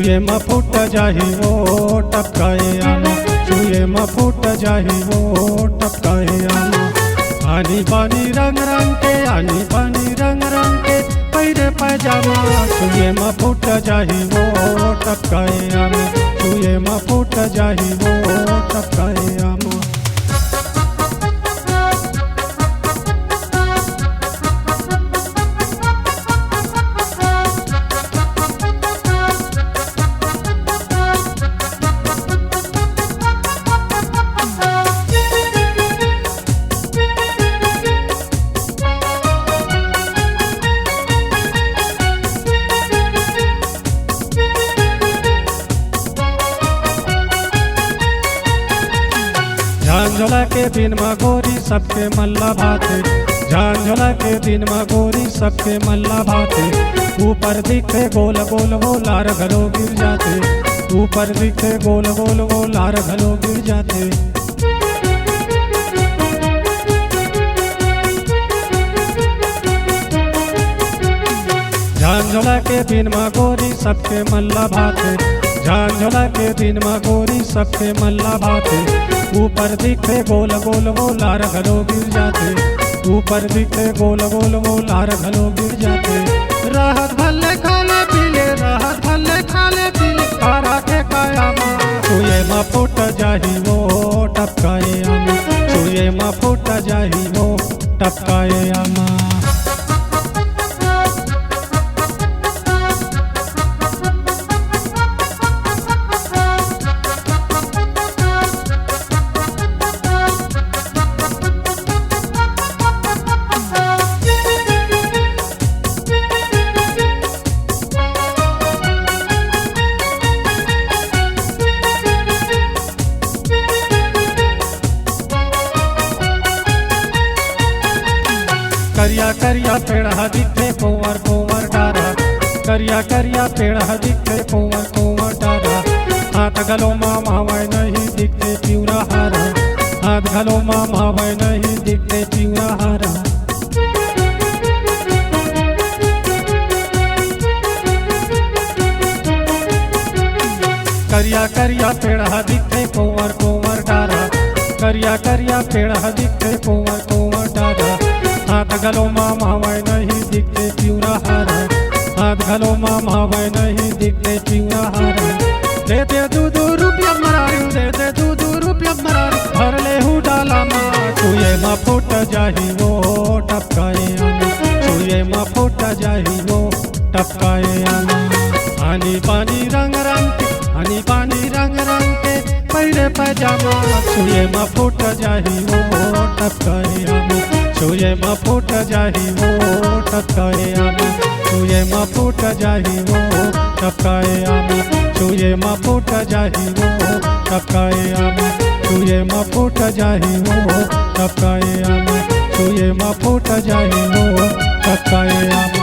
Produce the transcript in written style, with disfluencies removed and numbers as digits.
छुए म फुट जाही वो टपकाए आमा, छुए म फुट जाही वो टपकाए आमा। आनी बानी रंग रंग के, आनी बानी रंग रंग के पैरे पैजामा, छुए म फुट जाही वो टपकाए आमा, छुए म फुट जाही वो टपकाए आमा। झांझोला के दिन में गोरी सबके मल्ला भाते, झांझोला के दिन में गोरी सबके मल्ला भाते। ऊपर दिखे गोल गोल वो लार घलो गिर जाते, ऊपर दिखे गोल गोल वो लार घलो गिर जाते। झांझोला के दिन में गोरी सबके मल्ला भाते, झांझोला के दिन में गोरी सबके मल्ला भाते। ऊपर दिखे गोल गोल वो लार घलो गिर जाते, ऊपर दिखे गोल गोल वो लार घलो गिर जाते। राहत भले खाले पीले, राहत भले खाले पीले कारा के कायामा, छुए म फुट जाही वो टपकाए आमा, छुए म फुट जाही वो टपकाए आमा। करिया करिया पेड़ दिखे कुंवर कुंवर डारा, करिया करिया पेड़ दिखे कुंवर कुंवर डारा। हाथ गलो मामा वै नहीं दिखते पिवरा हारा, हाथ गलो मामा वै नहीं दिखते पिवरा हारा। करिया करिया पेड़ दिखे कुंवर कुंवर डारा, करिया करिया पेड़ दिखे कुंवर कुंवर डारा। हाथ गलो मामा वै नहीं दिखते पिवरा हारा, हाथ गलो मामा वै नहीं दिखते पिवरा हारा। दे दे दू रुपया मरारू, दे दे दू रुपया मरारू, भर ले हूँ डाला माँ, छुए म फुट जाही वो टपकाए आमा, छुए म फुट जाही वो टपकाए आमा। आनी पानी रंग रंग के, आनी पानी रंग रंग के पैरे पैजामा, छुए म फुट जाही वो टपकाए आमा, छुए म फुट जाही वो टपकाए आमा, छुए म फुट जाही वो टपकाए आमा, छुए म फुट जाही वो टपकाए आमा, छुए म फुट जाही वो टपकाए आमा, छुए म फुट जाही वो टपकाए आमा।